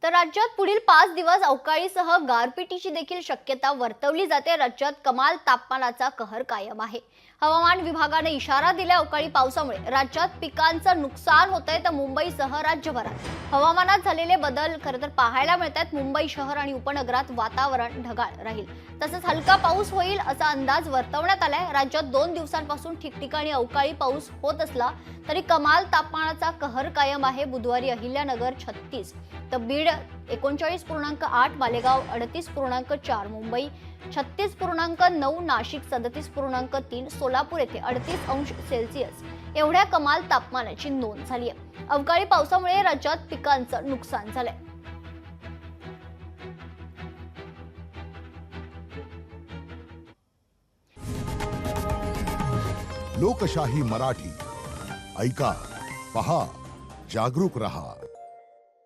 तर राज्यात पुढील 5 दिवस अवकाळीसह गारपिटीची देखील शक्यता वर्तवली जाते। राज्यात कमाल तापमानाचा कहर कायम आहे। हवामान विभागाने इशारा दिला, अवकाळी पावसामुळे राज्यात पिकांचं नुकसान होतंय। तर मुंबईसह राज्यभरात हवामानात झालेले बदल खरं तर पाहायला मिळतात। मुंबई शहर आणि उपनगरात वातावरण ढगाळ राहील, तसंच हलका पाऊस होईल असा अंदाज वर्तवण्यात आलाय। राज्यात 2 दिवसांपासून ठिकठिकाणी अवकाळी पाऊस होत असला तरी कमाल तापमानाचा कहर कायम आहे। बुधवारी अहिल्यानगर 36, तर बीड 39.8, मालेगाव 38.4, मुंबई 36.9, नाशिक 37.3, सोलापूर येथे 38 अंश सेल्सिअस एवढ्या कमाल तापमानाची नोंद झाली आहे। अवकाळी पावसामुळे राज्यात पिकांचं नुकसान झालंय। लोकशाही मराठी ऐका, पहा, जागरूक रहा।